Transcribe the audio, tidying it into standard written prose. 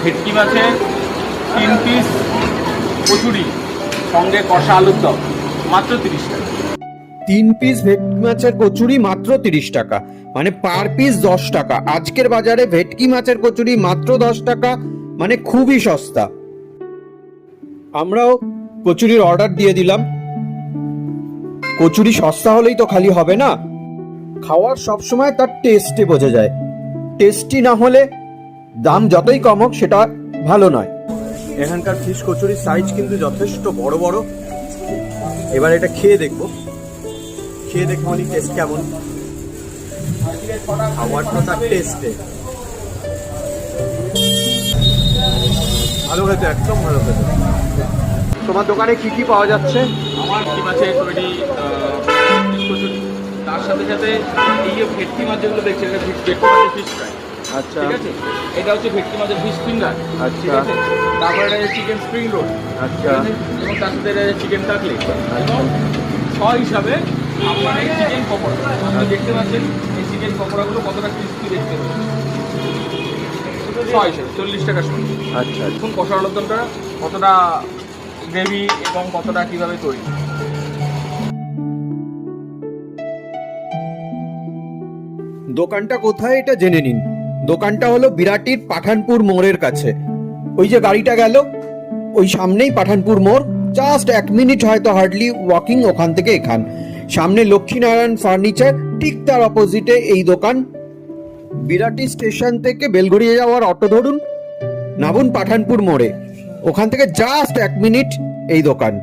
ভেটকি মাছের 3 পিস কচুরি সঙ্গে কষা আলুর দম মাত্র 30 টাকা। 3 পিস ভেটকি মাছের কচুরি মাত্র 30 টাকা, মানে পার পিস 10 টাকা। আজকের বাজারে ভেটকি মাছের কচুরি মাত্র 10 টাকা, মানে খুবই সস্তা। আমরাও কচুরির অর্ডার দিয়ে দিলাম। কচুরি সস্তা হলেই তো খালি হবে না, খাওয়ার সবসময় তার টেস্টে বোঝা যায়। টেস্টি না হলে দাম যতই কম হোক সেটা ভালো নয়। এখানকার ফিশ কচুরির সাইজ কিন্তু যথেষ্ট বড় বড়। এবার এটা খেয়ে দেখবো, খেয়ে দেখবো নি টেস্ট কেমন। খাবারটা তার টেস্টে ভালো খেতে, একদম ভালো খেতে। তোমার দোকানে কি কি পাওয়া যাচ্ছে? আমার ভেটকি মাছের তৈরি কচুরি, তার সাথে সাথে এই যে ভেটকি মাছ যেগুলো দেখছি এটা ভেটকি মাছের ফিশ ফ্রাই। আচ্ছা, ঠিক আছে, এটা হচ্ছে ভেটকি মাছের ফিশ ফিঙ্গার। আচ্ছা। ঠিক আছে, তারপরে এটা চিকেন স্প্রিং রোল। আচ্ছা। এবং তার সাথে এটা চিকেন কাটলেট এবং ছ হিসাবে আপনার এই চিকেন পকোড়া। আপনি দেখতে পাচ্ছেন এই চিকেন পকোড়াগুলো কতটা ক্রিস্পি দেখতে পাচ্ছেন। ছ হিসাবে 40 টাকা সঙ্গে। আচ্ছা। এখন কষা আলুর দমটা কতটা গ্রেভি এবং কতটা কিভাবে তৈরি। দোকানটা কোথায় এটা জেনে নিন। দোকানটা হলো বিরাটির পাঠানপুর মোড়ের কাছে। ওই যে গাড়িটা গেল ওই সামনেই পাঠানপুর মোড়, জাস্ট 1 মিনিট হয়তো হার্ডলি ওয়াকিং ওখান থেকে এখান। সামনে লক্ষ্মীনারায়ণ ফার্নিচার, ঠিক তার অপোজিটে এই দোকান। বিরাটি স্টেশন থেকে বেলঘড়িয়া যাওয়ার অটো ধরুন, নামুন পাঠানপুর মোড়ে, ওখান থেকে জাস্ট 1 মিনিট এই দোকান।